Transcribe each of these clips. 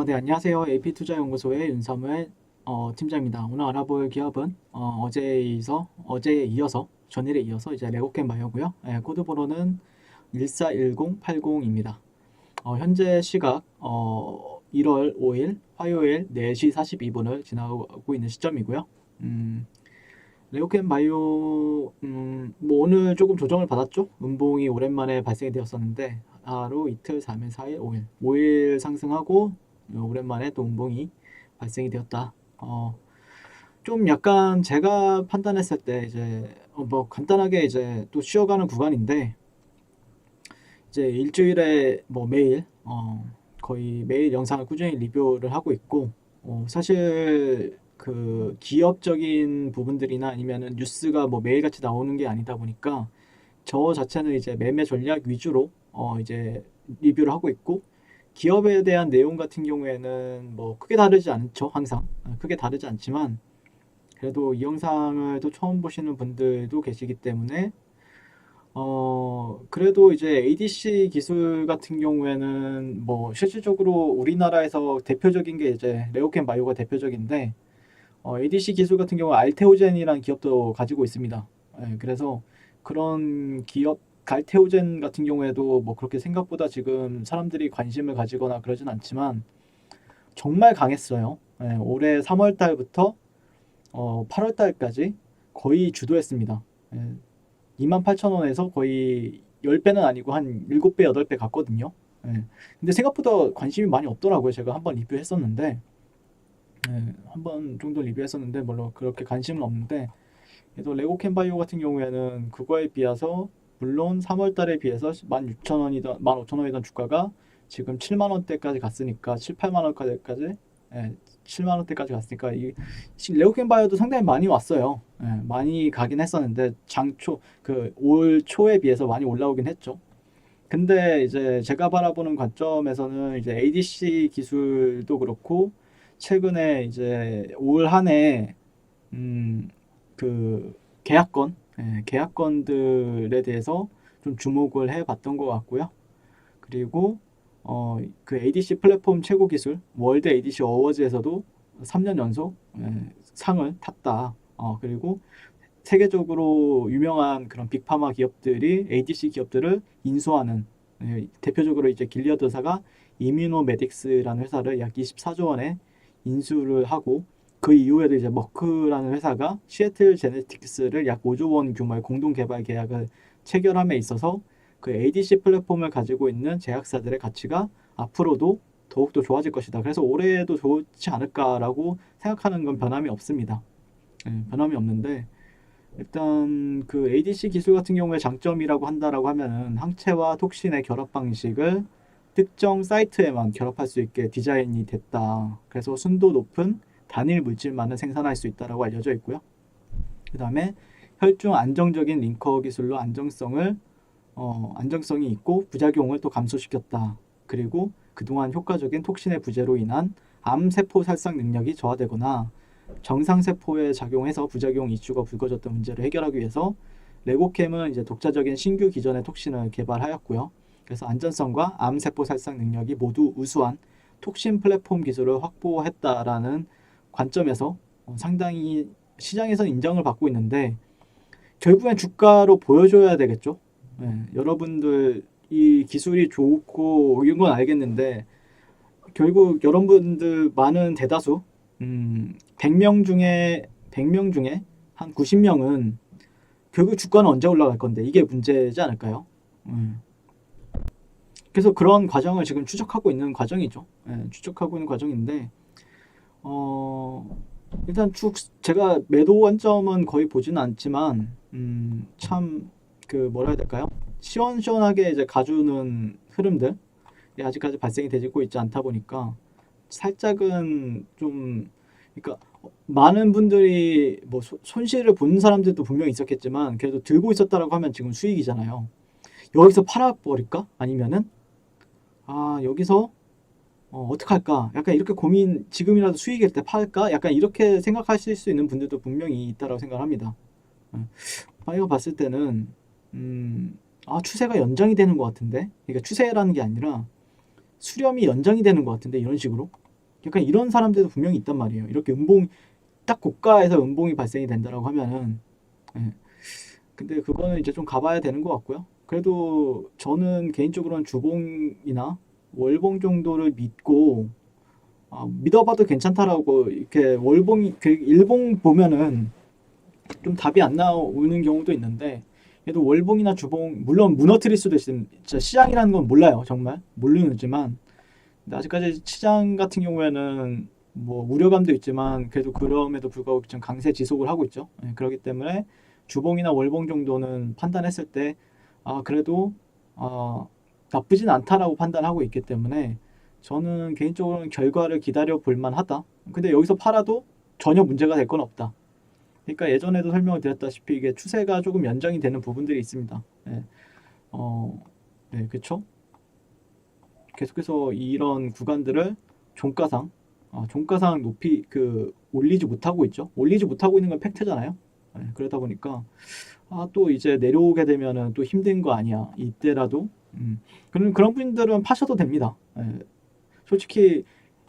네, 안녕하세요. AP투자연구소의 윤사무엘 팀장입니다. 오늘 알아볼 기업은 어제에 이어서 전일에 이어서 이제 레고캠바이오고요. 코드 번호는 141080입니다. 현재 시각 1월 5일 화요일 4시 42분을 지나고 있는 시점이고요. 레고캠바이오 뭐 오늘 조금 조정을 받았죠. 음봉이 오랜만에 발생이 되었었는데 하루, 이틀, 3일, 4일, 5일 상승하고 오랜만에 또 음봉이 발생이 되었다. 좀 약간 제가 판단했을 때 이제 뭐 간단하게 이제 또 쉬어가는 구간인데 이제 일주일에 뭐 매일 거의 매일 영상을 꾸준히 리뷰를 하고 있고 사실 그 기업적인 부분들이나 아니면은 뉴스가 뭐 매일같이 나오는 게 아니다 보니까 저 자체는 이제 매매 전략 위주로 이제 리뷰를 하고 있고 기업에 대한 내용 같은 경우에는 뭐 크게 다르지 않죠. 항상 크게 다르지 않지만 그래도 이 영상을 또 처음 보시는 분들도 계시기 때문에 그래도 이제 ADC 기술 같은 경우에는 뭐 실질적으로 우리나라에서 대표적인 게 이제 레오캠 바이오가 대표적인데 ADC 기술 같은 경우 알테오젠이라는 기업도 가지고 있습니다. 그래서 그런 기업 갈테오젠 같은 경우에도 뭐 그렇게 생각보다 지금 사람들이 관심을 가지거나 그러진 않지만 정말 강했어요. 올해 3월 달부터 8월 달까지 거의 주도했습니다. 28,000원에서 거의 10배는 아니고 한 7배, 8배 갔거든요. 근데 생각보다 관심이 많이 없더라고요. 제가 한번 리뷰했었는데, 한 번 정도 리뷰했었는데, 물론 그렇게 관심은 없는데, 그래도 레고캔바이오 같은 경우에는 그거에 비해서, 물론 3월 달에 비해서 16,000원이던, 15,000원이던 주가가 지금 7만 원대까지 갔으니까, 7, 8만 원까지, 7만 원대까지 갔으니까, 레고캔바이오도 상당히 많이 왔어요. 많이 가긴 했었는데, 올 초에 비해서 많이 올라오긴 했죠. 근데 이제 제가 바라보는 관점에서는 이제 ADC 기술도 그렇고, 최근에 이제 올 한해 음, 그 계약건들에 대해서 좀 주목을 해봤던 것 같고요. 그리고 그 ADC 플랫폼 최고 기술 월드 ADC 어워즈에서도 3년 연속 상을 탔다. 그리고 세계적으로 유명한 그런 빅파마 기업들이 ADC 기업들을 인수하는 대표적으로 이제 길리어드사가 이뮤노메딕스라는 회사를 약 24조 원에 인수를 하고 그 이후에도 이제 머크라는 회사가 시애틀 제네틱스를 약 5조 원 규모의 공동 개발 계약을 체결함에 있어서 그 ADC 플랫폼을 가지고 있는 제약사들의 가치가 앞으로도 더욱더 좋아질 것이다. 그래서 올해도 좋지 않을까라고 생각하는 건 변함이 없습니다. 변함이 없는데 일단 그 ADC 기술 같은 경우에 장점이라고 한다라고 하면은 항체와 톡신의 결합 방식을 특정 사이트에만 결합할 수 있게 디자인이 됐다. 그래서 순도 높은 단일 물질만을 생산할 수 있다라고 알려져 있고요. 그 다음에 혈중 안정적인 링커 기술로 안정성이 있고 부작용을 또 감소시켰다. 그리고 그동안 효과적인 톡신의 부재로 인한 암세포 살상 능력이 저하되거나 정상세포에 작용해서 부작용 이슈가 불거졌던 문제를 해결하기 위해서 레고캠은 이제 독자적인 신규 기전의 톡신을 개발하였고요. 그래서 안전성과 암세포 살상 능력이 모두 우수한 톡신 플랫폼 기술을 확보했다라는 관점에서 상당히 시장에서 인정을 받고 있는데 결국엔 주가로 보여줘야 되겠죠. 여러분들 이 기술이 좋고 이런 건 알겠는데 결국 여러분들 많은 대다수 100명 중에 한 90명은 결국 주가는 언제 올라갈 건데 이게 문제지 않을까요? 그래서 그런 과정을 지금 추적하고 있는 과정이죠. 추적하고 있는 과정인데 일단 쭉 제가 매도 관점은 거의 보지는 않지만 참 그 뭐라 해야 될까요? 시원시원하게 이제 가주는 흐름들이 아직까지 발생이 되고 있지 않다 보니까 살짝은 좀 그러니까 많은 분들이 뭐 손실을 보는 사람들도 분명히 있었겠지만 그래도 들고 있었다라고 하면 지금 수익이잖아요. 여기서 팔아버릴까? 아니면은 여기서 어떡할까? 약간 이렇게 고민 지금이라도 수익일 때 팔까? 약간 이렇게 생각하실 수 있는 분들도 분명히 있다라고 생각합니다. 이거 봤을 때는 추세가 연장이 되는 것 같은데 그러니까 추세라는 게 아니라 수렴이 연장이 되는 것 같은데 이런 식으로 약간 이런 사람들도 분명히 있단 말이에요. 이렇게 딱 고가에서 음봉이 발생이 된다라고 하면은 예. 근데 그거는 이제 좀 가봐야 되는 것 같고요. 그래도 저는 개인적으로는 주봉이나 월봉 정도를 믿고 믿어봐도 괜찮다라고 이렇게 월봉이 그 일봉 보면은 좀 답이 안 나오는 경우도 있는데 그래도 월봉이나 주봉 물론 무너뜨릴 수도 있습니다. 진짜 시장이라는 건 몰라요. 정말 모르지만 근데 아직까지 시장 같은 경우에는 뭐 우려감도 있지만 그래도 그럼에도 불구하고 좀 강세 지속을 하고 있죠. 예, 그렇기 때문에 주봉이나 월봉 정도는 판단했을 때 그래도 나쁘진 않다라고 판단하고 있기 때문에 저는 개인적으로는 결과를 기다려 볼 만하다. 근데 여기서 팔아도 전혀 문제가 될 건 없다. 그러니까 예전에도 설명을 드렸다시피 이게 추세가 조금 연장이 되는 부분들이 있습니다. 예. 네, 그렇죠. 계속해서 이런 구간들을 종가상 높이 올리지 못하고 있죠. 올리지 못하고 있는 건 팩트잖아요. 네, 그러다 보니까 또 이제 내려오게 되면은 또 힘든 거 아니야. 이때라도 그런 분들은 파셔도 됩니다. 네, 솔직히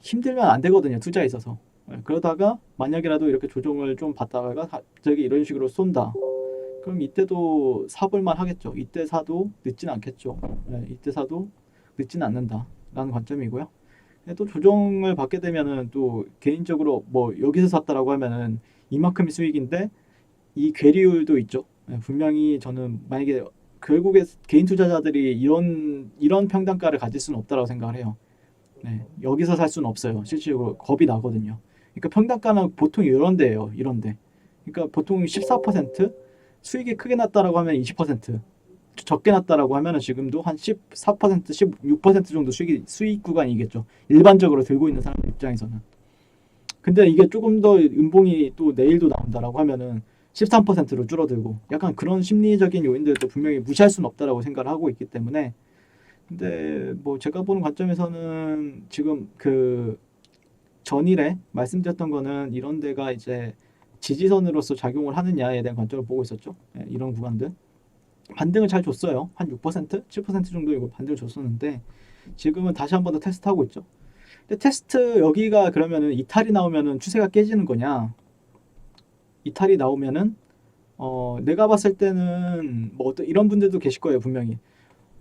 힘들면 안 되거든요. 투자에 있어서. 네, 그러다가 만약이라도 이렇게 조정을 좀 받다가 갑자기 이런 식으로 쏜다. 그럼 이때도 사볼만 하겠죠. 이때 사도 늦진 않겠죠. 네, 이때 사도 늦진 않는다라는 관점이고요. 또 조정을 받게 되면은 또 개인적으로 뭐 여기서 샀다라고 하면은 이만큼이 수익인데 이 괴리율도 있죠. 네, 분명히 저는 만약에 결국에 개인 투자자들이 이런 평단가를 가질 수는 없다라고 생각을 해요. 네, 여기서 살 수는 없어요. 실질적으로 겁이 나거든요. 그러니까 평단가는 보통 이런 데예요. 이런 데. 그러니까 보통 14% 수익이 크게 났다라고 하면 20% 적게 났다라고 하면은 지금도 한 14%, 16% 정도 수익 구간이겠죠. 일반적으로 들고 있는 사람들 입장에서는. 근데 이게 조금 더 음봉이 또 내일도 나온다라고 하면은 13%로 줄어들고 약간 그런 심리적인 요인들도 분명히 무시할 수는 없다라고 생각을 하고 있기 때문에 근데 뭐 제가 보는 관점에서는 지금 전일에 말씀드렸던 거는 이런 데가 이제 지지선으로서 작용을 하느냐에 대한 관점을 보고 있었죠. 예, 이런 구간들. 반등을 잘 줬어요. 한 6%, 7% 정도 이거 반등을 줬었는데 지금은 다시 한 번 더 테스트하고 있죠. 근데 테스트 여기가 그러면은 이탈이 나오면은 추세가 깨지는 거냐? 이탈이 나오면은 내가 봤을 때는 뭐 어떤 이런 분들도 계실 거예요, 분명히.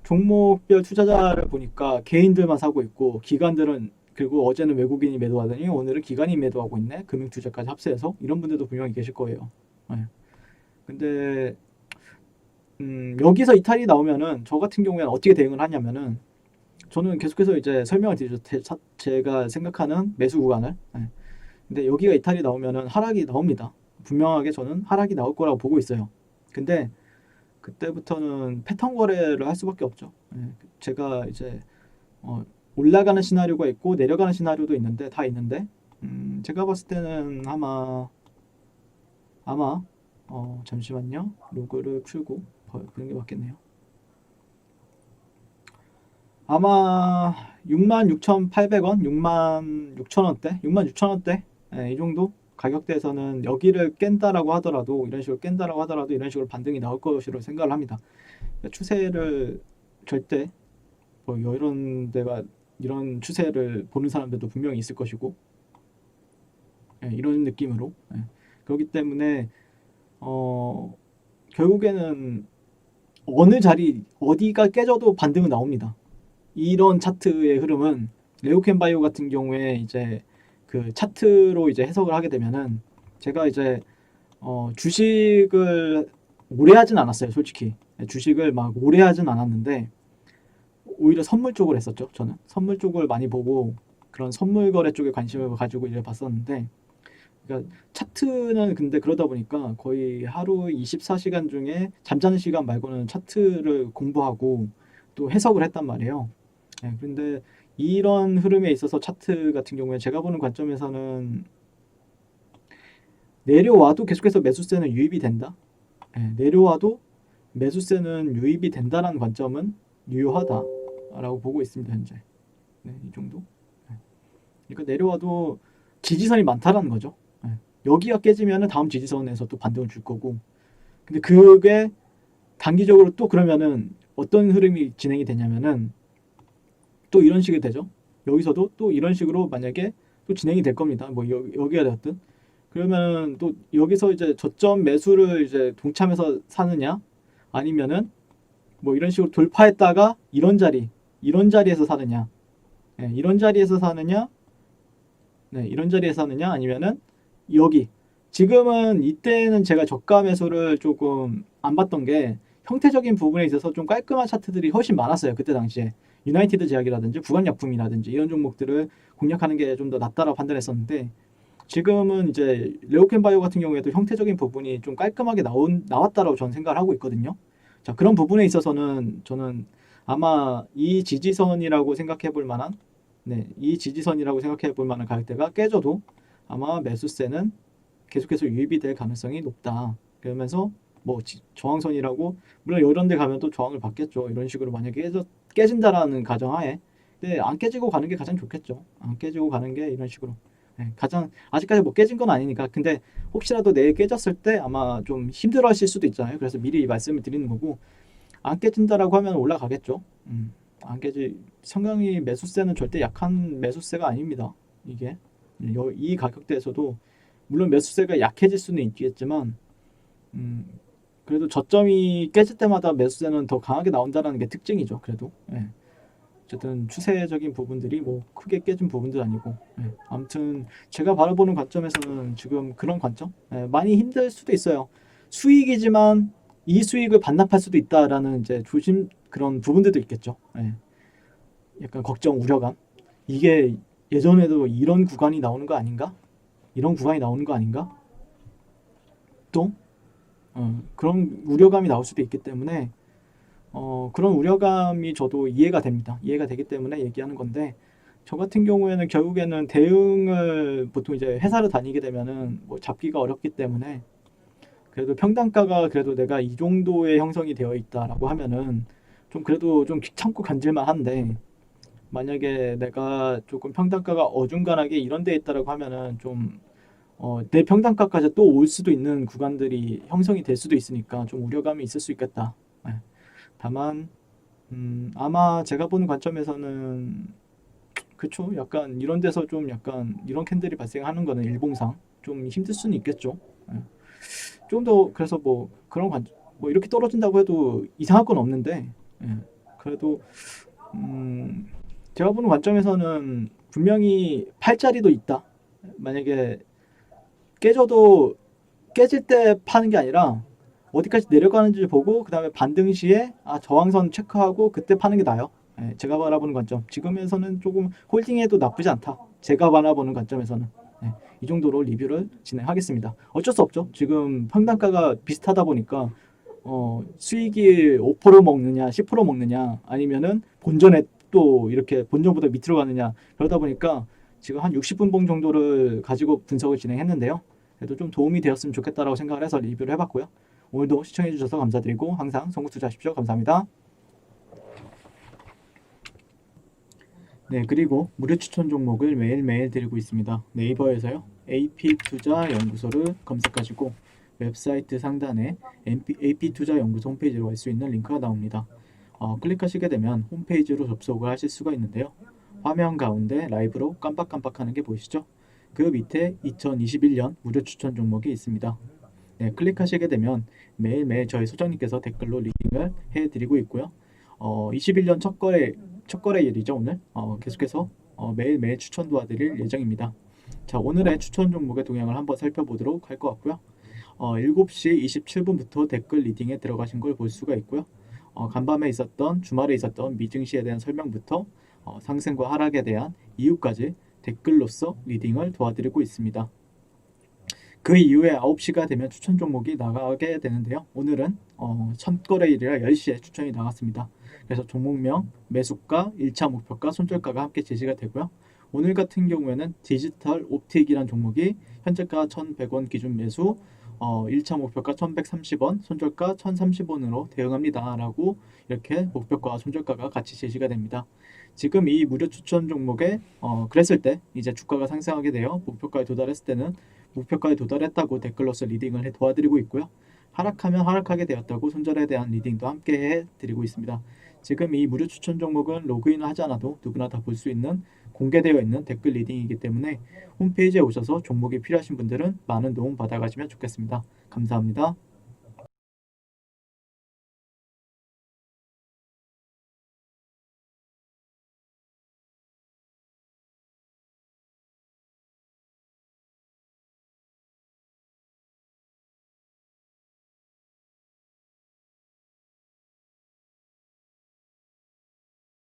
종목별 투자자를 보니까 개인들만 사고 있고 기관들은 그리고 어제는 외국인이 매도하더니 오늘은 기관이 매도하고 있네. 금융 투자까지 합세해서 이런 분들도 분명히 계실 거예요. 네. 근데 여기서 이탈이 나오면은 저 같은 경우에는 어떻게 대응을 하냐면은 저는 계속해서 이제 설명을 드리죠. 제가 생각하는 매수 구간을. 네. 근데 여기가 이탈이 나오면은 하락이 나옵니다. 분명하게 저는 하락이 나올 거라고 보고 있어요. 근데 그때부터는 패턴 거래를 할 수밖에 없죠. 네. 제가 이제 올라가는 시나리오가 있고 내려가는 시나리오도 있는데 다 있는데 제가 봤을 때는 아마 잠시만요. 로그를 풀고 보는 게 맞겠네요. 아마 66,800원, 66,000원대, 66,000원대 이 정도 가격대에서는 여기를 깬다라고 하더라도 이런 식으로 깬다라고 하더라도 이런 식으로 반등이 나올 것으로 생각을 합니다. 그러니까 추세를 절대 뭐 이런 데가 이런 추세를 보는 사람들도 분명히 있을 것이고 이런 느낌으로 그렇기 때문에 결국에는 어느 자리 어디가 깨져도 반등은 나옵니다. 이런 차트의 흐름은 레오캔바이오 같은 경우에 이제 그 차트로 이제 해석을 하게 되면은 제가 이제 주식을 오래 하진 않았어요, 솔직히. 주식을 막 오래 하진 않았는데 오히려 선물 쪽을 했었죠. 저는 선물 쪽을 많이 보고 그런 선물 거래 쪽에 관심을 가지고 이제 봤었는데 그러니까 차트는 근데 그러다 보니까 거의 하루 24시간 중에 잠자는 시간 말고는 차트를 공부하고 또 해석을 했단 말이에요. 네, 그런데 이런 흐름에 있어서 차트 같은 경우에 제가 보는 관점에서는 내려와도 계속해서 매수세는 유입이 된다. 네, 내려와도 매수세는 유입이 된다는 관점은 유효하다라고 보고 있습니다, 현재. 네, 이 정도. 네. 그러니까 내려와도 지지선이 많다라는 거죠. 네. 여기가 깨지면은 다음 지지선에서 또 반등을 줄 거고. 근데 그게 단기적으로 또 그러면은 어떤 흐름이 진행이 되냐면은 또 이런 식이 되죠. 여기서도 또 이런 식으로 만약에 또 진행이 될 겁니다. 뭐 여기가 됐든. 그러면 또 여기서 이제 저점 매수를 이제 동참해서 사느냐, 아니면은 뭐 이런 식으로 돌파했다가 이런 자리에서 사느냐, 네, 이런 자리에서 사느냐, 네, 이런 자리에서 사느냐, 아니면은 여기. 지금은 이때는 제가 저가 매수를 조금 안 봤던 게 형태적인 부분에 있어서 좀 깔끔한 차트들이 훨씬 많았어요. 그때 당시에 유나이티드 제약이라든지 구강약품이라든지 이런 종목들을 공략하는 게 좀 더 낫다라고 판단했었는데, 지금은 이제 레오켄바이오 같은 경우에도 형태적인 부분이 좀 깔끔하게 나왔다라고 저는 생각을 하고 있거든요. 자, 그런 부분에 있어서는 저는 아마 이 지지선이라고 생각해 볼 만한, 네, 이 지지선이라고 생각해 볼 만한 가격대가 깨져도 아마 매수세는 계속해서 유입이 될 가능성이 높다. 그러면서 뭐 저항선이라고, 물론 이런 데 가면 또 저항을 받겠죠. 이런 식으로 만약에 깨진다라는 가정하에. 근데 안 깨지고 가는 게 가장 좋겠죠. 안 깨지고 가는 게 이런 식으로. 네, 가장 아직까지 뭐 깨진 건 아니니까. 근데 혹시라도 내일 깨졌을 때 아마 좀 힘들어 하실 수도 있잖아요. 그래서 미리 말씀을 드리는 거고, 안 깨진다라고 하면 올라가겠죠. 안 깨지. 성향이 매수세는 절대 약한 매수세가 아닙니다. 이게 이 가격대에서도 물론 매수세가 약해질 수는 있겠지만, 그래도 저점이 깨질 때마다 매수세는 더 강하게 나온다는 게 특징이죠. 그래도 예. 어쨌든 추세적인 부분들이 뭐 크게 깨진 부분도 아니고, 예. 아무튼 제가 바라보는 관점에서는 지금 그런 관점, 예. 많이 힘들 수도 있어요. 수익이지만 이 수익을 반납할 수도 있다라는 이제 조심, 그런 부분들도 있겠죠. 예. 약간 걱정, 우려감. 이게 예전에도 이런 구간이 나오는 거 아닌가? 이런 구간이 나오는 거 아닌가? 또 그런 우려감이 나올 수도 있기 때문에, 그런 우려감이 저도 이해가 됩니다. 이해가 되기 때문에 얘기하는 건데, 저 같은 경우에는 결국에는 대응을 보통 이제 회사를 다니게 되면은 뭐 잡기가 어렵기 때문에, 그래도 평단가가 그래도 내가 이 정도의 형성이 되어 있다라고 하면은 좀 그래도 좀 참고 간질만 한데, 만약에 내가 조금 평단가가 어중간하게 이런 데 있다라고 하면은 좀 내 평단가까지 또 올 수도 있는 구간들이 형성이 될 수도 있으니까 좀 우려감이 있을 수 있겠다. 네. 다만 아마 제가 보는 관점에서는 그쵸, 약간 이런 데서 좀 약간 이런 캔들이 발생하는 거는 일봉상 좀 힘들 수는 있겠죠. 네. 좀 더 그래서 뭐 그런 뭐 이렇게 떨어진다고 해도 이상할 건 없는데, 예. 그래도 제가 보는 관점에서는 분명히 팔자리도 있다. 만약에 깨져도 깨질 때 파는 게 아니라 어디까지 내려가는지 보고 그 다음에 반등 시에 저항선 체크하고 그때 파는 게 나아요. 예, 제가 바라보는 관점, 지금에서는 조금 홀딩해도 나쁘지 않다. 제가 바라보는 관점에서는 이 정도로 리뷰를 진행하겠습니다. 어쩔 수 없죠. 지금 평단가가 비슷하다 보니까 수익이 5% 먹느냐 10% 먹느냐, 아니면은 본전에 또 이렇게 본전보다 밑으로 가느냐, 그러다 보니까 지금 한 60분봉 정도를 가지고 분석을 진행했는데요. 그래도 좀 도움이 되었으면 좋겠다라고 생각을 해서 리뷰를 해봤고요. 오늘도 시청해주셔서 감사드리고 항상 선股투자하십시오. 감사합니다. 네, 그리고 무료 추천 종목을 매일매일 드리고 있습니다. 네이버에서요, AP투자연구소를 검색하시고 웹사이트 상단에 AP투자연구소 홈페이지로 갈 수 있는 링크가 나옵니다. 클릭하시게 되면 홈페이지로 접속을 하실 수가 있는데요. 화면 가운데 라이브로 깜빡깜빡하는 게 보이시죠? 그 밑에 2021년 무료 추천 종목이 있습니다. 네, 클릭하시게 되면 매일매일 저희 소장님께서 댓글로 리딩을 해드리고 있고요. 21년 첫 거래일이죠, 오늘. 계속해서 매일매일 추천 도와드릴 예정입니다. 자, 오늘의 추천 종목의 동향을 한번 살펴보도록 할 것 같고요. 7시 27분부터 댓글 리딩에 들어가신 걸 볼 수가 있고요. 간밤에 있었던, 주말에 있었던 미증시에 대한 설명부터 상승과 하락에 대한 이유까지 댓글로서 리딩을 도와드리고 있습니다. 그 이후에 9시가 되면 추천 종목이 나가게 되는데요. 오늘은 첫 거래일이라 10시에 추천이 나갔습니다. 그래서 종목명, 매수가, 1차 목표가, 손절가가 함께 제시가 되고요. 오늘 같은 경우에는 디지털 옵틱이라는 종목이 현재가 1,100원 기준 매수, 1차 목표가 1,130원, 손절가 1,030원으로 대응합니다 라고 이렇게 목표가와 손절가가 같이 제시가 됩니다. 지금 이 무료 추천 종목에 그랬을 때 이제 주가가 상승하게 되어 목표가에 도달했을 때는 목표가에 도달했다고 댓글로서 리딩을 도와드리고 있고요. 하락하면 하락하게 되었다고 손절에 대한 리딩도 함께 해드리고 있습니다. 지금 이 무료 추천 종목은 로그인을 하지 않아도 누구나 다 볼 수 있는 공개되어 있는 댓글 리딩이기 때문에 홈페이지에 오셔서 종목이 필요하신 분들은 많은 도움 받아가시면 좋겠습니다. 감사합니다.